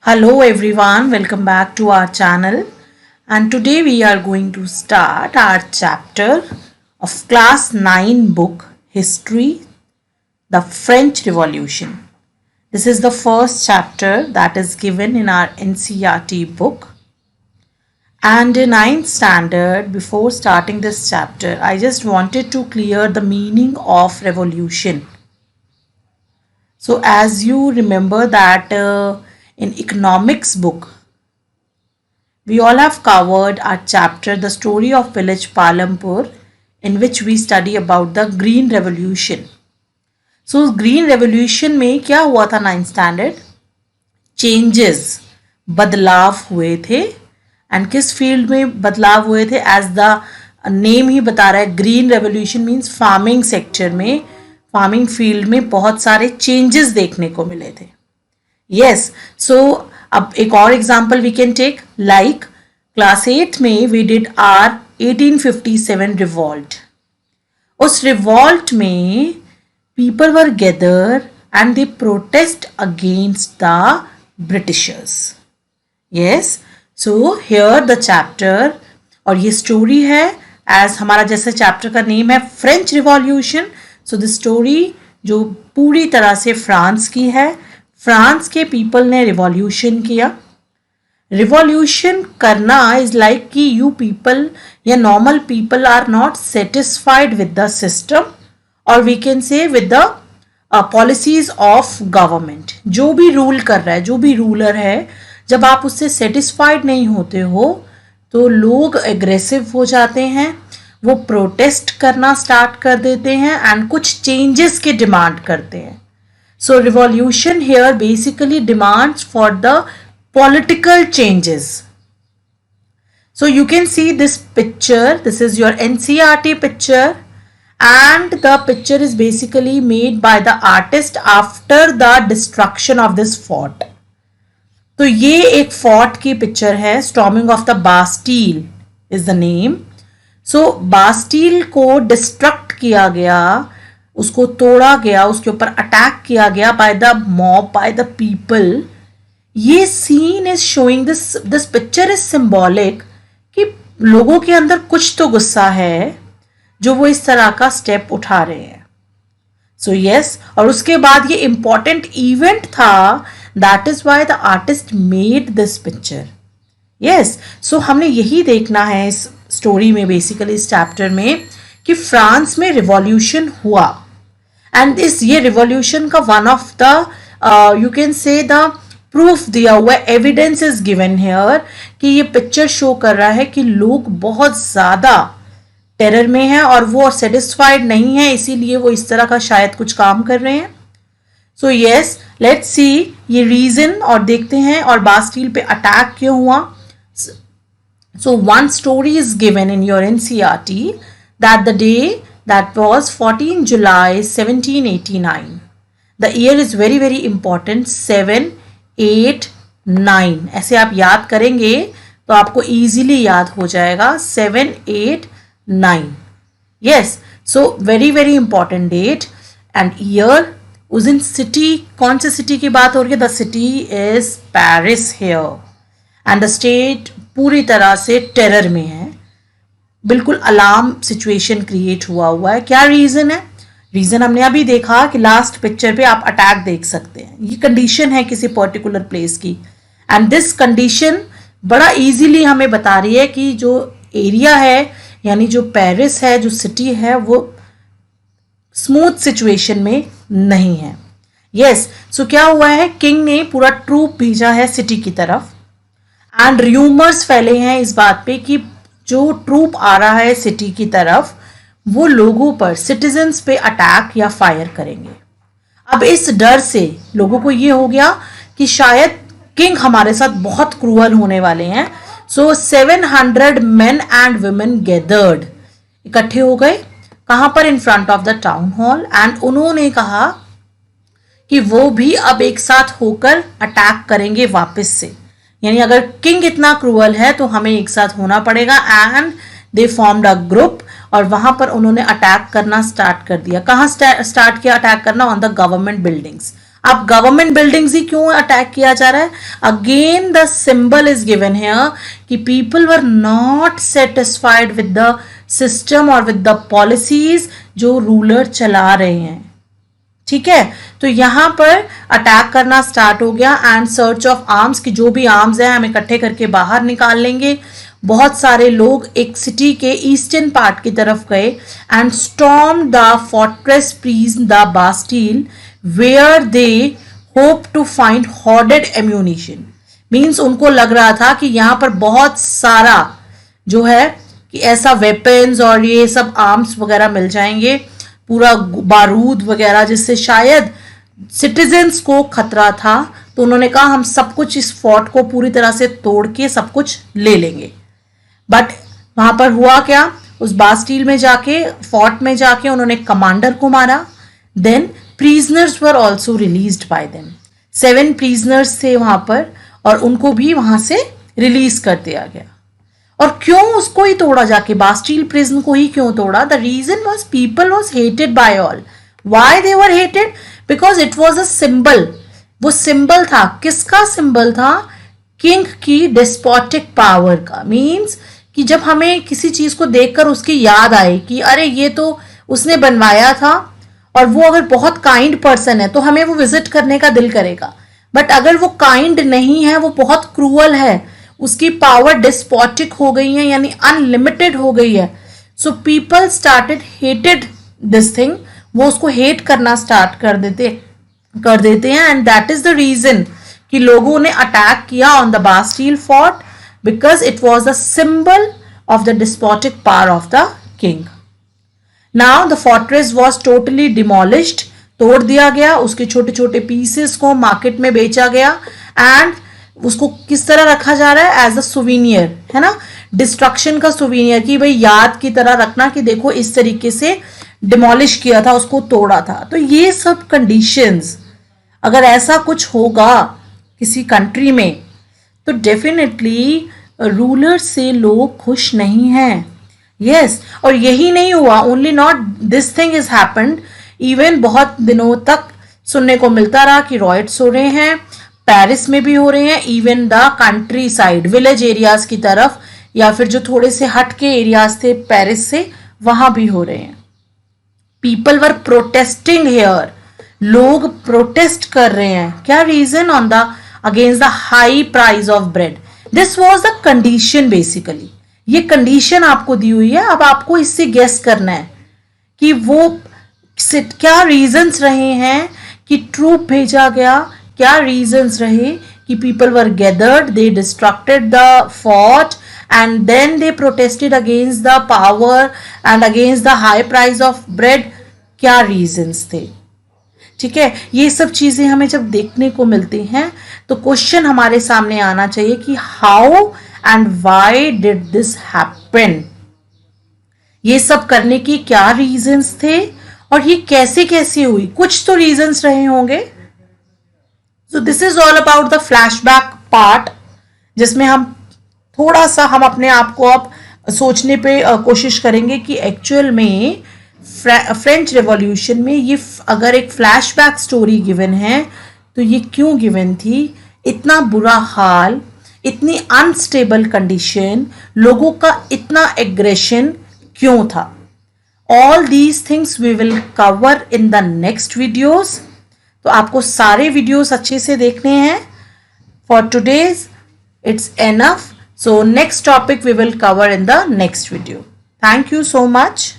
Hello everyone, welcome back to our channel, and today we are going to start our chapter of class 9 book History, the French Revolution. This is the first chapter that is given in our NCERT book. And in 9th standard, before starting this chapter, I just wanted to clear the meaning of revolution. So as you remember that in economics book, we all have covered our chapter, the story of village Palampur, in which we study about the Green Revolution. So Green Revolution में क्या हुआ था 9th standard? Changes, बदलाव हुए थे. And किस field में बदलाव हुए थे? एज द नेम ही बता रहा है, green revolution means farming sector में, फार्मिंग फील्ड में बहुत सारे चेंजेस देखने को मिले थे. यस, सो अब एक और example we can take, like class 8 में वी डिड आर 1857 रिवॉल्ट. उस रिवॉल्ट में people were gather and they protest against the Britishers. Yes, so here the chapter, और ये स्टोरी है, एज हमारा जैसे चैप्टर का नेम है French revolution. So the story जो पूरी तरह से फ्रांस की है. फ्रांस के पीपल ने रिवॉल्यूशन किया. रिवॉल्यूशन करना इज लाइक कि यू पीपल या normal people are not satisfied with the system, और we can say with the policies of government. जो भी रूल कर रहा है, जो भी रूलर है, जब आप उससे सेटिस्फाइड नहीं होते हो तो लोग एग्रेसिव हो जाते हैं, वो प्रोटेस्ट करना स्टार्ट कर देते हैं एंड कुछ चेंजेस के डिमांड करते हैं. So revolution here basically demands for the political changes. So you can see this picture, this is your NCERT picture, and the picture is basically made by the artist after the destruction of this fort. तो ये एक fort की picture है. Storming of the Bastille is the name. So Bastille को destruct किया गया, उसको तोड़ा गया, उसके ऊपर अटैक किया गया by the mob, by the people. ये scene is showing this picture is symbolic कि लोगों के अंदर कुछ तो गुस्सा है जो वो इस तरह का स्टेप उठा रहे हैं. सो यस, और उसके बाद ये इंपॉर्टेंट इवेंट था. That is why the artist made this picture. Yes, so हमने यही देखना है इस स्टोरी में, बेसिकली इस चैप्टर में, कि फ्रांस में रिवॉल्यूशन हुआ. एंड ये रिवॉल्यूशन का one of the you can say the proof दिया हुआ, एविडेंस इज गिवन हियर, कि ये पिक्चर शो कर रहा है कि लोग बहुत ज़्यादा टेरर में हैं और वो सेटिस्फाइड नहीं है, इसीलिए वो इस तरह का शायद कुछ काम कर रहे हैं. सो यस, लेट्स सी ये रीजन और देखते हैं, और बास्टील पे अटैक क्यों हुआ. So one story is given in your NCERT that the day that was 14 July 1789. The year is very very important, 7, 8, 9. ऐसे आप याद करेंगे तो आपको इजीली याद हो जाएगा. 7, 8, 9. Yes, so very very important date and year. उस दिन सिटी, कौन सी सिटी की बात हो रही है? The city is Paris here. And the state पूरी तरह से टेरर में है, बिल्कुल अलार्म सिचुएशन क्रिएट हुआ है. क्या रीजन है? रीजन हमने अभी देखा कि लास्ट पिक्चर पे आप अटैक देख सकते हैं. ये कंडीशन है किसी पर्टिकुलर प्लेस की, एंड दिस कंडीशन बड़ा इजीली हमें बता रही है कि जो एरिया है, यानी जो पेरिस है, जो सिटी है, वो स्मूथ सिचुएशन में नहीं है. यस, सो क्या हुआ है, किंग ने पूरा ट्रूप भेजा है सिटी की तरफ, एंड र्यूमर्स फैले हैं इस बात पे कि जो ट्रूप आ रहा है सिटी की तरफ, वो लोगों पर, सिटीजन्स पे अटैक या फायर करेंगे. अब इस डर से लोगों को ये हो गया कि शायद किंग हमारे साथ बहुत क्रूअल होने वाले हैं. सो 700 men and women गैदर्ड, इकट्ठे हो गए. कहाँ पर? In front of the town hall. And उन्होंने कहा कि वो भी अब एक साथ होकर अटैक करेंगे वापस से, यानी अगर किंग इतना क्रूअल है तो हमें एक साथ होना पड़ेगा. And they formed a group, और वहां पर उन्होंने अटैक करना स्टार्ट कर दिया. कहाँ स्टार्ट किया अटैक करना? On the government buildings. अब गवर्नमेंट बिल्डिंग्स ही क्यों अटैक किया जा रहा है? Again the symbol is given here कि people were not satisfied with the system और विद द पॉलिसीज जो रूलर चला रहे हैं। ठीक है, तो यहां पर अटैक करना स्टार्ट हो गया एंड सर्च ऑफ आर्म्स की जो भी आर्म्स है हम इकट्ठे करके बाहर निकाल लेंगे। बहुत सारे लोग एक सिटी के ईस्टर्न पार्ट की तरफ गए and storm the fortress prison the Bastille where they hope to find hoarded ammunition. Means उनको लग रहा था कि यहां पर बहुत सारा जो है कि ऐसा वेपन्स और ये सब आर्म्स वगैरह मिल जाएंगे, पूरा बारूद वगैरह, जिससे शायद सिटीजन्स को खतरा था। तो उन्होंने कहा हम सब कुछ इस फोर्ट को पूरी तरह से तोड़ के सब कुछ ले लेंगे। बट वहां पर हुआ क्या, उस बास्टील में जाके, फोर्ट में जाके उन्होंने कमांडर को मारा। Then prisoners were also released by them. 7 prisoners थे वहां पर और उनको भी वहां से रिलीज कर दिया गया। और क्यों उसको ही तोड़ा जाके, बास्टील प्रिजन को ही क्यों तोड़ा? The reason was people was hated by all. Why they were hated? Because it was a symbol. वो सिंबल था, किसका सिंबल था? किंग की डिस्पोटिक पावर का। मीन्स कि जब हमें किसी चीज को देखकर उसकी याद आए कि अरे ये तो उसने बनवाया था और वो अगर बहुत काइंड पर्सन है तो हमें वो विजिट करने का दिल करेगा। बट अगर वो काइंड नहीं है, वो बहुत क्रूअल है, उसकी पावर डिस्पोटिक हो गई है, यानी अनलिमिटेड हो गई है, so people started hated this thing. वो उसको हेट करना स्टार्ट कर देते हैं and that is the reason कि लोगों ने अटैक किया on the Bastille fort, because it was a symbol of the despotic power of the king. Now the fortress was totally demolished. तोड़ दिया गया, उसके छोटे छोटे पीसेस को मार्केट में बेचा गया एंड उसको किस तरह रखा जा रहा है? एज अ सुवीनियर, है ना, डिस्ट्रक्शन का सुवीनियर, कि भाई याद की तरह रखना कि देखो इस तरीके से डिमोलिश किया था, उसको तोड़ा था। तो ये सब कंडीशंस, अगर ऐसा कुछ होगा किसी कंट्री में तो डेफिनेटली रूलर से लोग खुश नहीं हैं। यस, और यही नहीं हुआ, only not this thing is happened, even बहुत दिनों तक सुनने को मिलता रहा कि रॉयट्स हो रहे हैं, पेरिस में भी हो रहे हैं, even the country side village areas की तरफ या फिर जो थोड़े से हट के एरियाज थे पेरिस से, वहां भी हो रहे हैं। पीपल वर प्रोटेस्टिंग हेयर, लोग प्रोटेस्ट कर रहे हैं। क्या reason? On the against the high price of bread. This was the condition basically. ये कंडीशन आपको दी हुई है, अब आपको इससे गेस करना है कि वो क्या रीजंस रहे हैं कि ट्रूप भेजा गया, क्या रीजंस रहे कि people were gathered, they destructed the fort and then they protested against the power and against the high price of bread. क्या रीजंस थे? ठीक है, ये सब चीजें हमें जब देखने को मिलती हैं तो क्वेश्चन हमारे सामने आना चाहिए कि how and why did this happen. ये सब करने की क्या रीजंस थे और ये कैसे कैसे हुई? कुछ तो रीजंस रहे होंगे। So this is all about the flashback part, जिसमें हम थोड़ा सा हम अपने आप को अब सोचने पे कोशिश करेंगे कि एक्चुअल में फ्रेंच रेवोल्यूशन में ये अगर एक फ्लैशबैक स्टोरी गिवन है तो ये क्यों गिवन थी? इतना बुरा हाल, इतनी अनस्टेबल कंडीशन, लोगों का इतना एग्रेशन क्यों था? All these things we will cover in the next videos. तो आपको सारे वीडियोस अच्छे से देखने हैं। For today's it's enough, so next topic we will cover in the next video. Thank you so much.